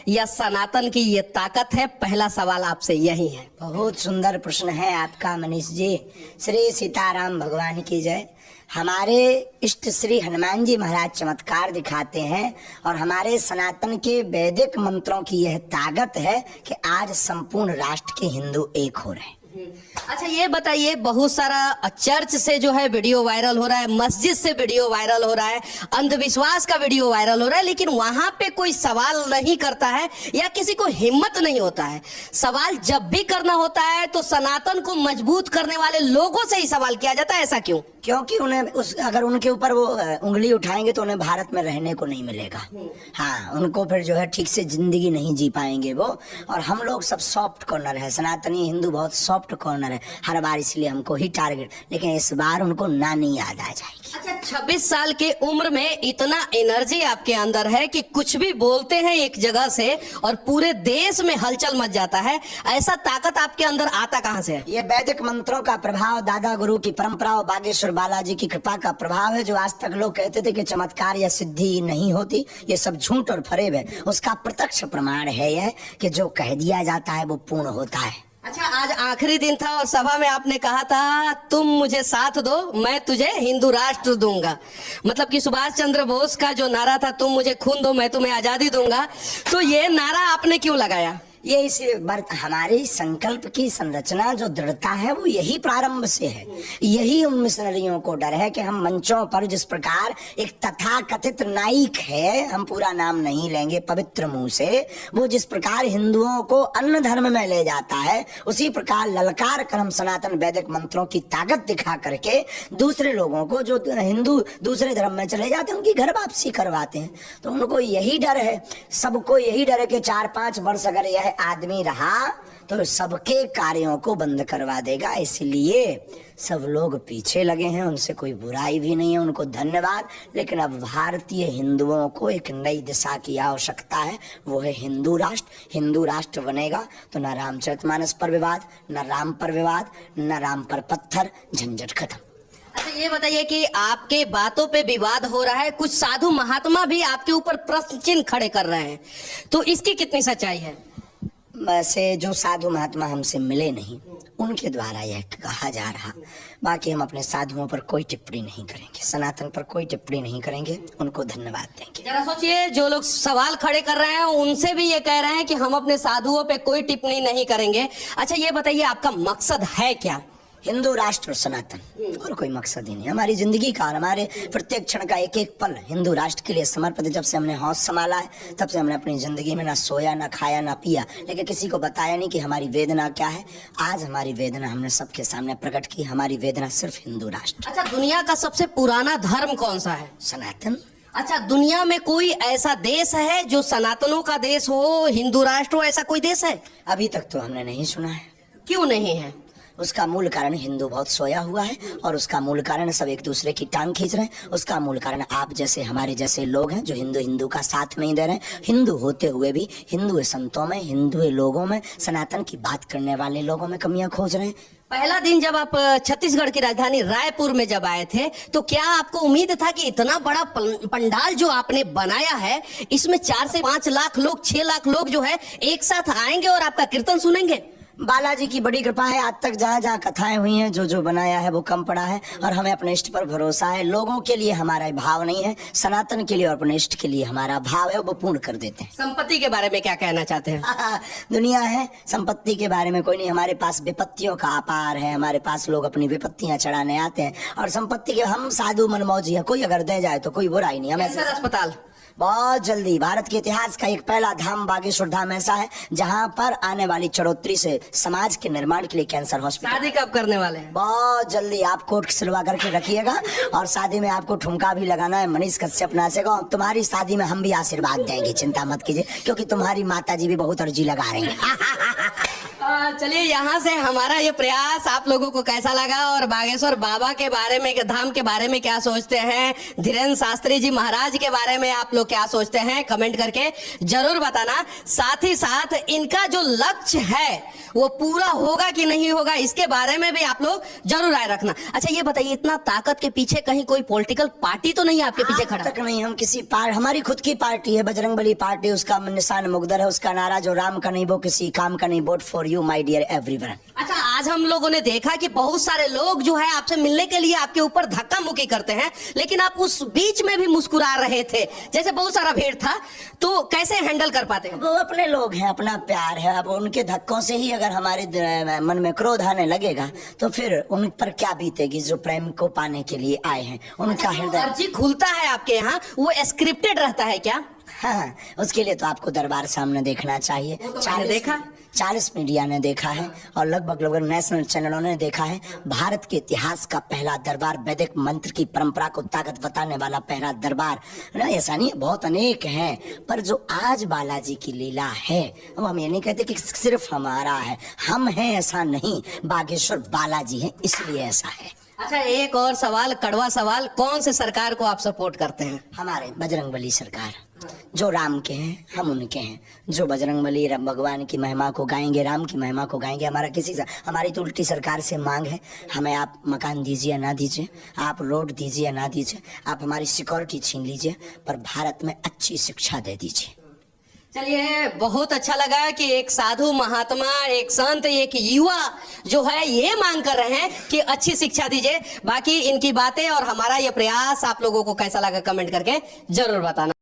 या सनातन की ये ताकत है? पहला सवाल आपसे यही है। बहुत सुंदर प्रश्न है आपका मनीष जी। श्री सीताराम भगवान की जय। हमारे इष्ट श्री हनुमान जी महाराज चमत्कार दिखाते हैं और हमारे सनातन के वैदिक मंत्रों की यह ताकत है कि आज संपूर्ण राष्ट्र के हिंदू एक हो रहे हैं। अच्छा ये बताइए, बहुत सारा चर्च से जो है वीडियो वायरल हो रहा है, मस्जिद से वीडियो वायरल हो रहा है, अंधविश्वास का वीडियो वायरल हो रहा है, लेकिन वहां पे कोई सवाल नहीं करता है या किसी को हिम्मत नहीं होता है। सवाल जब भी करना होता है तो सनातन को मजबूत करने वाले लोगों से ही सवाल किया जाता है। ऐसा क्यों? क्योंकि उन्हें अगर उनके ऊपर वो उंगली उठाएंगे तो उन्हें भारत में रहने को नहीं मिलेगा। हाँ, उनको फिर जो है ठीक से जिंदगी नहीं जी पाएंगे वो। और हम लोग सब सॉफ्ट कॉर्नर है, सनातनी हिंदू बहुत सॉफ्ट कॉर्नर है हर बार, इसलिए हमको ही टारगेट, लेकिन इस बार उनको नानी याद आ जाएगी। अच्छा, 26 साल के उम्र में इतना एनर्जी आपके अंदर है कि कुछ भी बोलते हैं एक जगह से और पूरे देश में हलचल मच जाता है। ऐसा ताकत आपके अंदर आता कहां से है? ये वैदिक मंत्रों का प्रभाव, दादा गुरु की परंपरा और बागेश्वर बालाजी की कृपा का प्रभाव है। जो आज तक लोग कहते थे कि चमत्कार या सिद्धि नहीं होती, ये सब झूठ और फरेब है, उसका प्रत्यक्ष प्रमाण है यह कि जो कह दिया जाता है वो पूर्ण होता है। अच्छा, आज आखिरी दिन था और सभा में आपने कहा था तुम मुझे साथ दो, मैं तुझे हिंदू राष्ट्र दूंगा। मतलब कि सुभाष चंद्र बोस का जो नारा था, तुम मुझे खून दो मैं तुम्हें आजादी दूंगा, तो ये नारा आपने क्यों लगाया? ये इस हमारी संकल्प की संरचना जो दृढ़ता है वो यही प्रारंभ से है। यही उन मिशनरियों को डर है कि हम मंचों पर जिस प्रकार एक तथाकथित नाइक है, हम पूरा नाम नहीं लेंगे पवित्र मुंह से, वो जिस प्रकार हिंदुओं को अन्य धर्म में ले जाता है, उसी प्रकार ललकार कर हम सनातन वैदिक मंत्रों की ताकत दिखा करके दूसरे लोगों को, जो हिंदू दूसरे धर्म में चले जाते हैं, उनकी घर वापसी करवाते हैं। तो उनको यही डर है, सबको यही डर है कि 4-5 वर्ष अगर यह आदमी रहा तो सबके कार्यों को बंद करवा देगा। इसलिए सब लोग पीछे लगे हैं, उनसे कोई बुराई भी नहीं है, उनको धन्यवाद। लेकिन अब भारतीय हिंदुओं को एक नई दिशा की आवश्यकता है, वो है हिंदू राष्ट्र। हिंदू राष्ट्र बनेगा तो न रामचरितमानस पर विवाद, न राम पर विवाद, न राम पर पत्थर, झंझट खत्म। अच्छा ये बताइए कि आपके बातों पे विवाद हो रहा है, कुछ साधु महात्मा भी आपके ऊपर प्रश्न चिन्ह खड़े कर रहे हैं, तो इसकी कितनी सच्चाई है? वैसे जो साधु महात्मा हमसे मिले नहीं, उनके द्वारा यह कहा जा रहा। बाकी हम अपने साधुओं पर कोई टिप्पणी नहीं करेंगे, सनातन पर कोई टिप्पणी नहीं करेंगे, उनको धन्यवाद देंगे। जरा सोचिए, जो लोग सवाल खड़े कर रहे हैं उनसे भी ये कह रहे हैं कि हम अपने साधुओं पे कोई टिप्पणी नहीं करेंगे। अच्छा ये बताइए, आपका मकसद है क्या? हिंदू राष्ट्र और सनातन, और कोई मकसद ही नहीं। हमारी जिंदगी का, हमारे प्रत्येक क्षण का एक एक पल हिंदू राष्ट्र के लिए समर्पित। जब से हमने होश संभाला है तब से हमने अपनी जिंदगी में ना सोया, ना खाया, ना पिया, लेकिन किसी को बताया नहीं कि हमारी वेदना क्या है। आज हमारी वेदना हमने सबके सामने प्रकट की। हमारी वेदना सिर्फ हिंदू राष्ट्र। अच्छा, दुनिया का सबसे पुराना धर्म कौन सा है? सनातन। अच्छा, दुनिया में कोई ऐसा देश है जो सनातनों का देश हो, हिंदू राष्ट्र हो, ऐसा कोई देश है? अभी तक तो हमने नहीं सुना है। क्यों नहीं है? उसका मूल कारण हिंदू बहुत सोया हुआ है, और उसका मूल कारण सब एक दूसरे की टांग खींच रहे हैं। उसका मूल कारण आप जैसे, हमारे जैसे लोग हैं जो हिंदू का साथ नहीं दे रहे हैं। हिंदू होते हुए भी हिंदू संतों में, हिंदू लोगों में, सनातन की बात करने वाले लोगों में कमियां खोज रहे हैं। पहला दिन जब आप छत्तीसगढ़ की राजधानी रायपुर में जब आए थे, तो क्या आपको उम्मीद था कि इतना बड़ा पंडाल जो आपने बनाया है, इसमें 4 से 5 लाख लोग, 6 लाख लोग जो है एक साथ आएंगे और आपका कीर्तन सुनेंगे? बालाजी की बड़ी कृपा है, आज तक जहाँ जहाँ कथाएं हुई हैं, जो जो बनाया है वो कम पड़ा है, और हमें अपने इष्ट पर भरोसा है। लोगों के लिए हमारा भाव नहीं है, सनातन के लिए और अपने इष्ट के लिए हमारा भाव है, वो पूर्ण कर देते हैं। संपत्ति के बारे में क्या कहना चाहते हैं? दुनिया है, संपत्ति के बारे में कोई नहीं। हमारे पास विपत्तियों का अपार है, हमारे पास लोग अपनी विपत्तियां चढ़ाने आते हैं, और संपत्ति के हम साधु मनमौजी है, कोई अगर दे जाए तो कोई बुराई नहीं। हमें अस्पताल बहुत जल्दी, भारत के इतिहास का एक पहला धाम बागेश्वर धाम ऐसा है जहां पर आने वाली चढ़ोतरी से समाज के निर्माण के लिए कैंसर हॉस्पिटल। शादी कब करने वाले हैं? बहुत जल्दी। आप कोट सिलवा करके रखिएगा, और शादी में आपको ठुमका भी लगाना है। मनीष कश्यप नाचेगा, तुम्हारी शादी में हम भी आशीर्वाद देंगे, चिंता मत कीजिए, क्योंकि तुम्हारी माता जी भी बहुत अर्जी लगा रही है। चलिए, यहाँ से हमारा ये प्रयास आप लोगों को कैसा लगा और बागेश्वर बाबा के बारे में, धाम के बारे में क्या सोचते हैं, धीरेन्द्र शास्त्री जी महाराज के बारे में आप लोग क्या सोचते हैं, कमेंट करके जरूर बताना। साथ ही साथ इनका जो लक्ष्य है वो पूरा होगा कि नहीं होगा, इसके बारे में भी आप लोग जरूर राय रखना। अच्छा ये बताइए, इतना ताकत के पीछे कहीं कोई पॉलिटिकल पार्टी तो नहीं आपके पीछे खड़ा? तक नहीं, हम किसी हमारी खुद की पार्टी है बजरंगबली पार्टी, उसका निशान मुकद्दर है, उसका नारा जो राम का नहीं वो किसी काम का नहीं, vote for you my dear everyone. अच्छा, आज हम लोगों ने देखा कि बहुत सारे लोग जो है आपसे मिलने के लिए आपके ऊपर धक्का मुक्की करते हैं, लेकिन आप उस बीच में भी मुस्कुरा रहे थे, जैसे बहुत सारा भीड़ था, तो कैसे हैंडल कर पाते हैं? वो अपने लोग हैं, अपना प्यार है। अब उनके धक्कों से ही अगर हमारे मन में क्रोध आने लगेगा तो फिर उन पर क्या बीतेगी जो प्रेम को पाने के लिए आए हैं। उनका हृदय अर्जी खुलता है आपके यहाँ, वो स्क्रिप्टेड रहता है क्या? हाँ, उसके लिए तो आपको दरबार सामने देखना चाहिए। 40 मीडिया ने देखा है और लगभग नेशनल चैनलों ने देखा है। भारत के इतिहास का पहला दरबार, वैदिक मंत्र की परंपरा को ताकत बताने वाला पहला दरबार ना, ऐसा नहीं, बहुत अनेक हैं, पर जो आज बालाजी की लीला है वो हम ये नहीं कहते कि सिर्फ हमारा है, हम हैं ऐसा नहीं, बागेश्वर बालाजी है इसलिए ऐसा है। अच्छा, एक और सवाल, कड़वा सवाल, कौन से सरकार को आप सपोर्ट करते हैं? हमारे बजरंगबली सरकार, जो राम के हैं हम उनके हैं। जो बजरंगबली भगवान की महिमा को गाएंगे, राम की महिमा को गाएंगे, हमारी तो उल्टी सरकार से मांग है, हमें आप मकान दीजिए या ना दीजिए, आप रोड दीजिए या ना दीजिए, आप हमारी सिक्योरिटी छीन लीजिए, पर भारत में अच्छी शिक्षा दे दीजिए। चलिए, बहुत अच्छा लगा कि एक साधु महात्मा, एक संत, एक युवा जो है ये मांग कर रहे हैं कि अच्छी शिक्षा दीजिए। बाकी इनकी बातें और हमारा ये प्रयास आप लोगों को कैसा लगा कमेंट करके जरूर बताना।